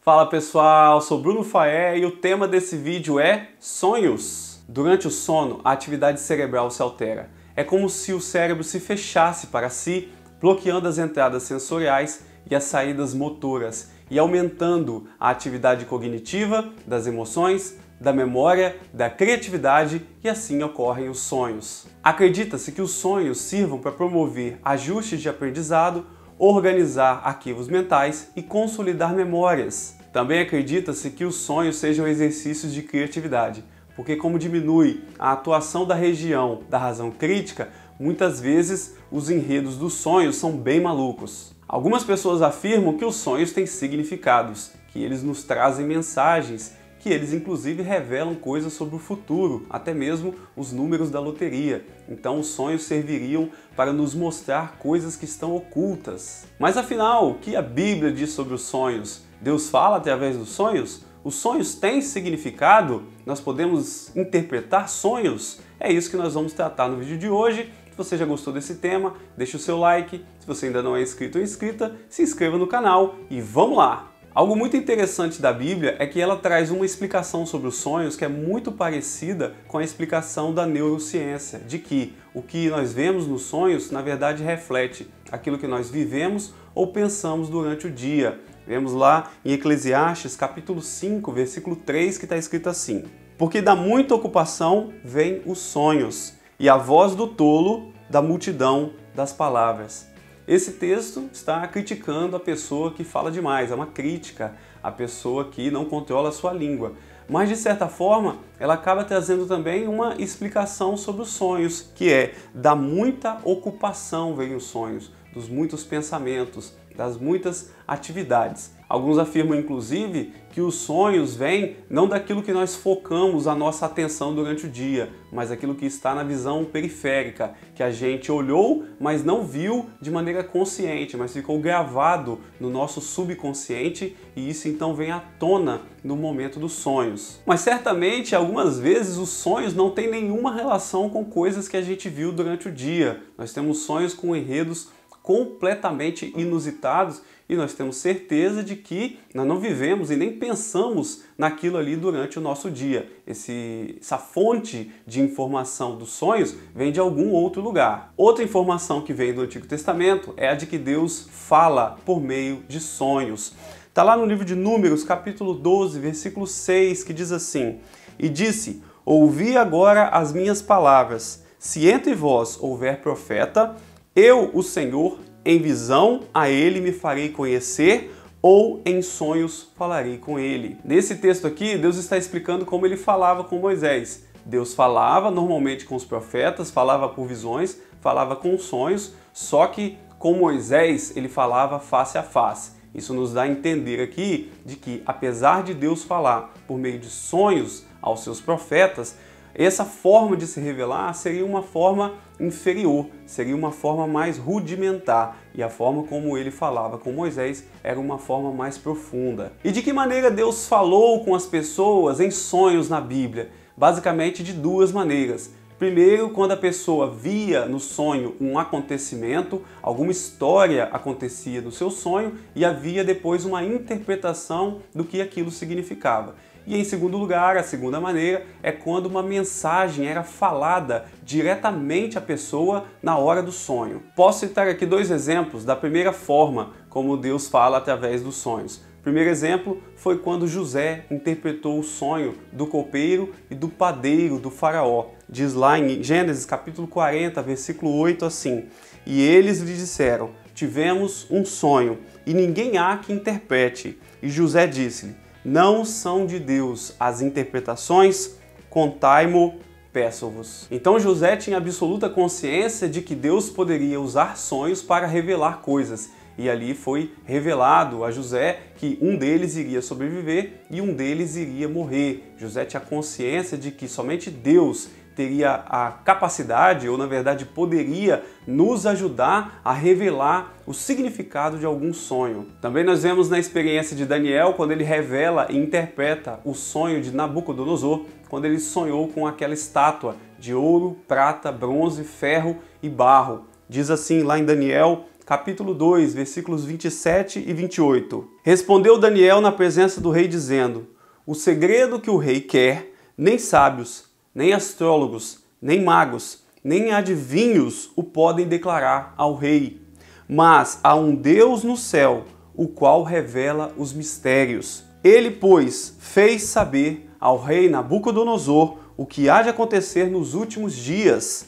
Fala pessoal, sou Bruno Faé e o tema desse vídeo é sonhos. Durante o sono, a atividade cerebral se altera. É como se o cérebro se fechasse para si, bloqueando as entradas sensoriais e as saídas motoras e aumentando a atividade cognitiva, das emoções, da memória, da criatividade e assim ocorrem os sonhos. Acredita-se que os sonhos sirvam para promover ajustes de aprendizado, organizar arquivos mentais e consolidar memórias. Também acredita-se que os sonhos sejam exercícios de criatividade, porque como diminui a atuação da região da razão crítica, muitas vezes os enredos dos sonhos são bem malucos. Algumas pessoas afirmam que os sonhos têm significados, que eles nos trazem mensagens, que eles inclusive revelam coisas sobre o futuro, até mesmo os números da loteria. Então os sonhos serviriam para nos mostrar coisas que estão ocultas. Mas afinal, o que a Bíblia diz sobre os sonhos? Deus fala através dos sonhos? Os sonhos têm significado? Nós podemos interpretar sonhos? É isso que nós vamos tratar no vídeo de hoje. Se você já gostou desse tema, deixe o seu like. Se você ainda não é inscrito ou inscrita, se inscreva no canal e vamos lá! Algo muito interessante da Bíblia é que ela traz uma explicação sobre os sonhos que é muito parecida com a explicação da neurociência, de que o que nós vemos nos sonhos, na verdade, reflete aquilo que nós vivemos ou pensamos durante o dia. Vemos lá em Eclesiastes, capítulo 5, versículo 3, que está escrito assim: porque da muita ocupação vêm os sonhos, e a voz do tolo da multidão das palavras. Esse texto está criticando a pessoa que fala demais, é uma crítica à pessoa que não controla a sua língua. Mas, de certa forma, ela acaba trazendo também uma explicação sobre os sonhos, que é da muita ocupação vêm os sonhos, dos muitos pensamentos, das muitas atividades. Alguns afirmam, inclusive, que os sonhos vêm não daquilo que nós focamos a nossa atenção durante o dia, mas aquilo que está na visão periférica, que a gente olhou, mas não viu de maneira consciente, mas ficou gravado no nosso subconsciente e isso então vem à tona no momento dos sonhos. Mas certamente, algumas vezes, os sonhos não têm nenhuma relação com coisas que a gente viu durante o dia. Nós temos sonhos com enredos completamente inusitados e nós temos certeza de que nós não vivemos e nem pensamos naquilo ali durante o nosso dia. Essa fonte de informação dos sonhos vem de algum outro lugar. Outra informação que vem do Antigo Testamento é a de que Deus fala por meio de sonhos. Está lá no livro de Números, capítulo 12, versículo 6, que diz assim: e disse, ouvi agora as minhas palavras, se entre vós houver profeta, eu, o Senhor, em visão a ele me farei conhecer, ou em sonhos falarei com ele. Nesse texto aqui, Deus está explicando como ele falava com Moisés. Deus falava normalmente com os profetas, falava por visões, falava com sonhos, só que com Moisés ele falava face a face. Isso nos dá a entender aqui de que, apesar de Deus falar por meio de sonhos aos seus profetas, essa forma de se revelar seria uma forma inferior, seria uma forma mais rudimentar, e a forma como ele falava com Moisés era uma forma mais profunda. E de que maneira Deus falou com as pessoas em sonhos na Bíblia? Basicamente de duas maneiras. Primeiro, quando a pessoa via no sonho um acontecimento, alguma história acontecia no seu sonho e havia depois uma interpretação do que aquilo significava. E em segundo lugar, a segunda maneira é quando uma mensagem era falada diretamente à pessoa na hora do sonho. Posso citar aqui dois exemplos da primeira forma como Deus fala através dos sonhos. O primeiro exemplo foi quando José interpretou o sonho do copeiro e do padeiro do faraó. Diz lá em Gênesis capítulo 40, versículo 8 assim: e eles lhe disseram, tivemos um sonho, e ninguém há que interprete. E José disse-lhe, não são de Deus as interpretações, contai-mo, peço-vos. Então José tinha absoluta consciência de que Deus poderia usar sonhos para revelar coisas. E ali foi revelado a José que um deles iria sobreviver e um deles iria morrer. José tinha consciência de que somente Deus teria a capacidade, ou na verdade poderia, nos ajudar a revelar o significado de algum sonho. Também nós vemos na experiência de Daniel, quando ele revela e interpreta o sonho de Nabucodonosor, quando ele sonhou com aquela estátua de ouro, prata, bronze, ferro e barro. Diz assim lá em Daniel, capítulo 2, versículos 27 e 28. Respondeu Daniel na presença do rei, dizendo: o segredo que o rei quer, nem sábios, nem astrólogos, nem magos, nem adivinhos o podem declarar ao rei. Mas há um Deus no céu, o qual revela os mistérios. Ele, pois, fez saber ao rei Nabucodonosor o que há de acontecer nos últimos dias.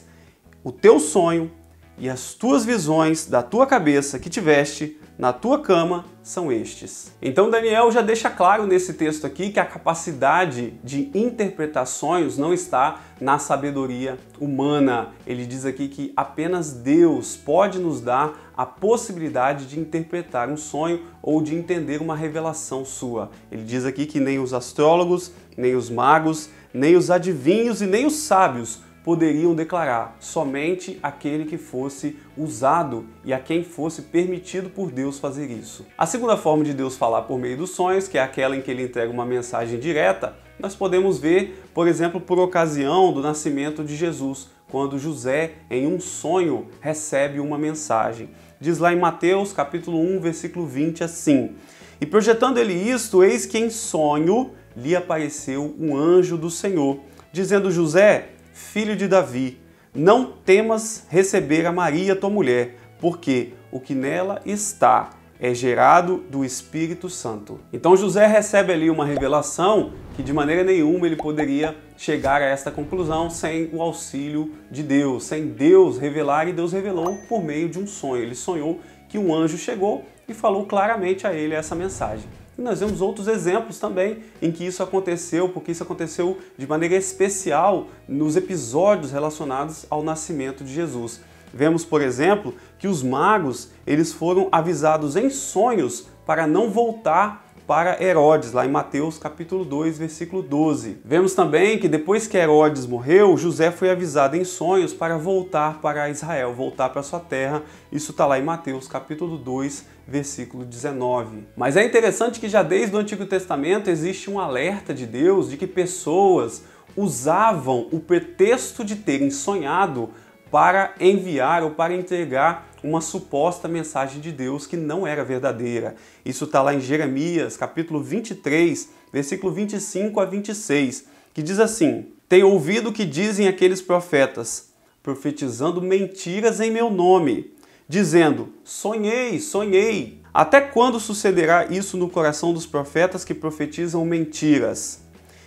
O teu sonho e as tuas visões da tua cabeça que tiveste na tua cama são estes. Então Daniel já deixa claro nesse texto aqui que a capacidade de interpretar sonhos não está na sabedoria humana. Ele diz aqui que apenas Deus pode nos dar a possibilidade de interpretar um sonho ou de entender uma revelação sua. Ele diz aqui que nem os astrólogos, nem os magos, nem os adivinhos e nem os sábios poderiam declarar, somente aquele que fosse usado e a quem fosse permitido por Deus fazer isso. A segunda forma de Deus falar por meio dos sonhos, que é aquela em que ele entrega uma mensagem direta, nós podemos ver, por exemplo, por ocasião do nascimento de Jesus, quando José, em um sonho, recebe uma mensagem. Diz lá em Mateus, capítulo 1, versículo 20, assim: e projetando ele isto, eis que em sonho lhe apareceu um anjo do Senhor, dizendo: José, filho de Davi, não temas receber a Maria, tua mulher, porque o que nela está é gerado do Espírito Santo. Então José recebe ali uma revelação que de maneira nenhuma ele poderia chegar a esta conclusão sem o auxílio de Deus, sem Deus revelar, e Deus revelou por meio de um sonho. Ele sonhou que um anjo chegou e falou claramente a ele essa mensagem. E nós vemos outros exemplos também em que isso aconteceu, porque isso aconteceu de maneira especial nos episódios relacionados ao nascimento de Jesus. Vemos, por exemplo, que os magos eles foram avisados em sonhos para não voltar para Herodes, lá em Mateus capítulo 2, versículo 12. Vemos também que depois que Herodes morreu, José foi avisado em sonhos para voltar para Israel, voltar para sua terra. Isso está lá em Mateus capítulo 2, versículo 19. Mas é interessante que já desde o Antigo Testamento existe um alerta de Deus de que pessoas usavam o pretexto de terem sonhado para enviar ou para entregar uma suposta mensagem de Deus que não era verdadeira. Isso está lá em Jeremias, capítulo 23, versículo 25 a 26, que diz assim: tenho ouvido o que dizem aqueles profetas, profetizando mentiras em meu nome, dizendo: sonhei, sonhei. Até quando sucederá isso no coração dos profetas que profetizam mentiras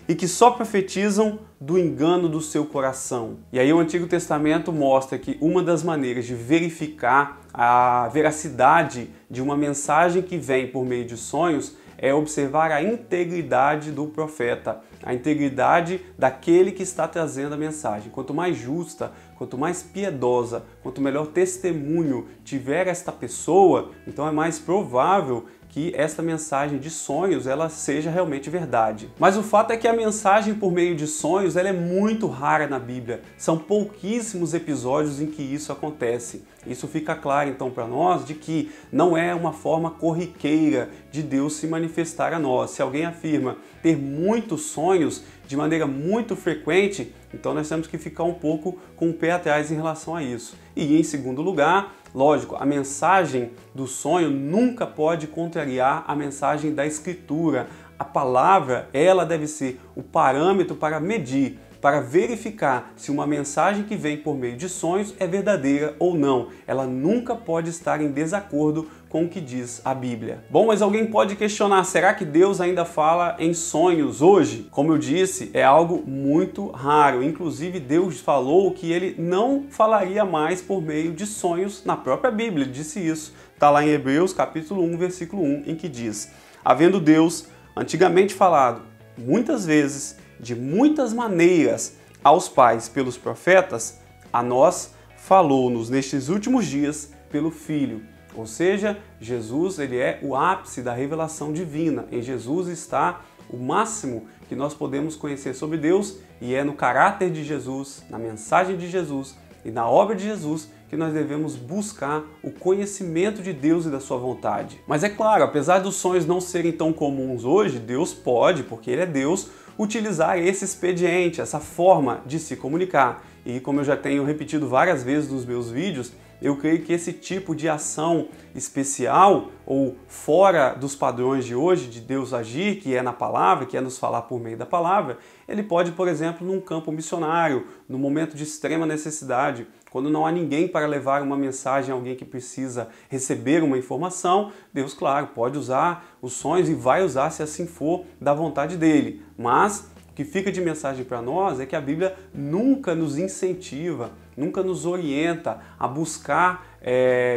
e que só profetizam do engano do seu coração? E aí o Antigo Testamento mostra que uma das maneiras de verificar a veracidade de uma mensagem que vem por meio de sonhos é observar a integridade do profeta, a integridade daquele que está trazendo a mensagem. Quanto mais justa, quanto mais piedosa, quanto melhor testemunho tiver esta pessoa, então é mais provável que esta mensagem de sonhos ela seja realmente verdade. Mas o fato é que a mensagem por meio de sonhos ela é muito rara na Bíblia. São pouquíssimos episódios em que isso acontece. Isso fica claro então para nós de que não é uma forma corriqueira de Deus se manifestar a nós. Se alguém afirma ter muitos sonhos de maneira muito frequente, então nós temos que ficar um pouco com o pé atrás em relação a isso. E em segundo lugar, lógico, a mensagem do sonho nunca pode contrariar a mensagem da Escritura. A palavra, ela deve ser o parâmetro para medir, para verificar se uma mensagem que vem por meio de sonhos é verdadeira ou não. Ela nunca pode estar em desacordo com o que diz a Bíblia. Bom, mas alguém pode questionar, será que Deus ainda fala em sonhos hoje? Como eu disse, é algo muito raro. Inclusive, Deus falou que ele não falaria mais por meio de sonhos na própria Bíblia. Ele disse isso. Está lá em Hebreus, capítulo 1, versículo 1, em que diz: havendo Deus antigamente falado, muitas vezes, de muitas maneiras, aos pais pelos profetas, a nós falou-nos nestes últimos dias pelo Filho. Ou seja, Jesus ele é o ápice da revelação divina. Em Jesus está o máximo que nós podemos conhecer sobre Deus, e é no caráter de Jesus, na mensagem de Jesus e na obra de Jesus que nós devemos buscar o conhecimento de Deus e da sua vontade. Mas é claro, apesar dos sonhos não serem tão comuns hoje, Deus pode, porque Ele é Deus, utilizar esse expediente, essa forma de se comunicar. E como eu já tenho repetido várias vezes nos meus vídeos, eu creio que esse tipo de ação especial ou fora dos padrões de hoje, de Deus agir, que é na palavra, que é nos falar por meio da palavra, ele pode, por exemplo, num campo missionário, no momento de extrema necessidade, quando não há ninguém para levar uma mensagem a alguém que precisa receber uma informação, Deus, claro, pode usar os sonhos e vai usar se assim for da vontade dele. Mas o que fica de mensagem para nós é que a Bíblia nunca nos incentiva, nunca nos orienta a buscar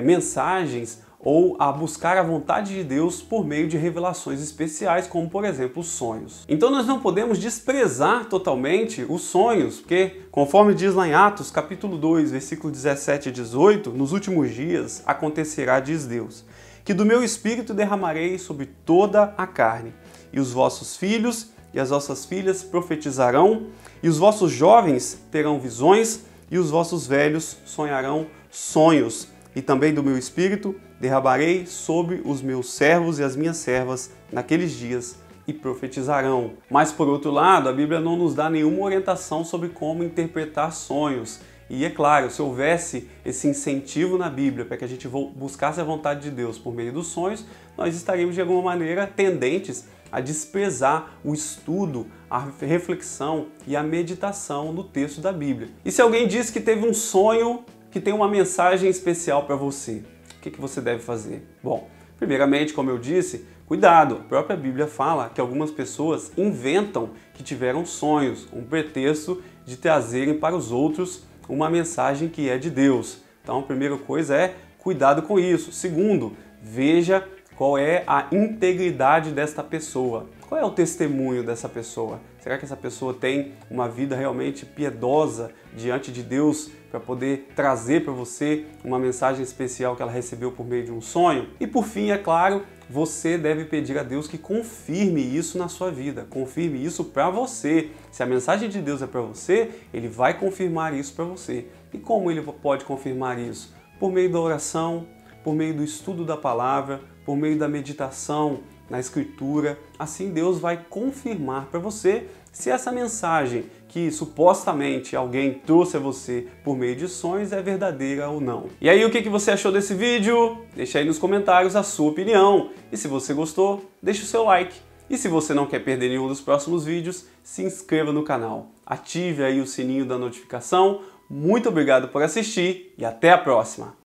mensagens ou a buscar a vontade de Deus por meio de revelações especiais, como por exemplo os sonhos. Então nós não podemos desprezar totalmente os sonhos, porque conforme diz lá em Atos capítulo 2, versículo 17 e 18, nos últimos dias acontecerá, diz Deus, que do meu espírito derramarei sobre toda a carne, e os vossos filhos e as vossas filhas profetizarão, e os vossos jovens terão visões, e os vossos velhos sonharão sonhos. E também do meu espírito derramarei sobre os meus servos e as minhas servas naqueles dias e profetizarão. Mas por outro lado, a Bíblia não nos dá nenhuma orientação sobre como interpretar sonhos. E é claro, se houvesse esse incentivo na Bíblia para que a gente buscasse a vontade de Deus por meio dos sonhos, nós estaríamos de alguma maneira tendentes a desprezar o estudo, a reflexão e a meditação no texto da Bíblia. E se alguém diz que teve um sonho que tem uma mensagem especial para você, o que você deve fazer? Bom, primeiramente, como eu disse, cuidado. A própria Bíblia fala que algumas pessoas inventam que tiveram sonhos, um pretexto de trazerem para os outros uma mensagem que é de Deus. Então, a primeira coisa é cuidado com isso. Segundo, veja qual é a integridade desta pessoa. Qual é o testemunho dessa pessoa? Será que essa pessoa tem uma vida realmente piedosa diante de Deus para poder trazer para você uma mensagem especial que ela recebeu por meio de um sonho? E por fim, é claro, você deve pedir a Deus que confirme isso na sua vida, confirme isso para você. Se a mensagem de Deus é para você, Ele vai confirmar isso para você. E como Ele pode confirmar isso? Por meio da oração, por meio do estudo da palavra, por meio da meditação na Escritura. Assim Deus vai confirmar para você se essa mensagem que supostamente alguém trouxe a você por meio de sonhos é verdadeira ou não. E aí, o que você achou desse vídeo? Deixa aí nos comentários a sua opinião. E se você gostou, deixa o seu like. E se você não quer perder nenhum dos próximos vídeos, se inscreva no canal. Ative aí o sininho da notificação. Muito obrigado por assistir e até a próxima!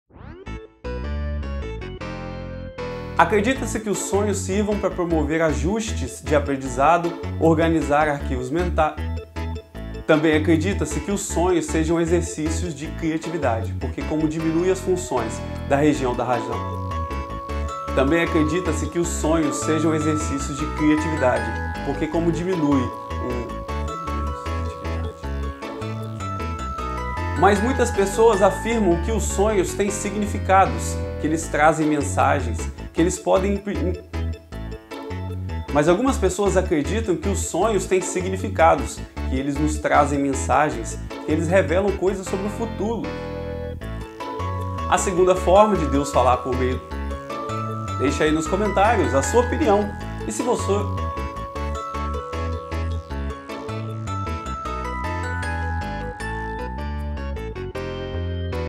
Acredita-se que os sonhos sirvam para promover ajustes de aprendizado, organizar arquivos mentais. Também acredita-se que os sonhos sejam exercícios de criatividade, porque como diminui as funções da região da razão. Também acredita-se que os sonhos sejam exercícios de criatividade, porque como diminui Mas muitas pessoas afirmam que os sonhos têm significados, que eles trazem mensagens, que eles podem... Mas algumas pessoas acreditam que os sonhos têm significados, que eles nos trazem mensagens, que eles revelam coisas sobre o futuro. A segunda forma de Deus falar por meio... Deixa aí nos comentários a sua opinião. E se você...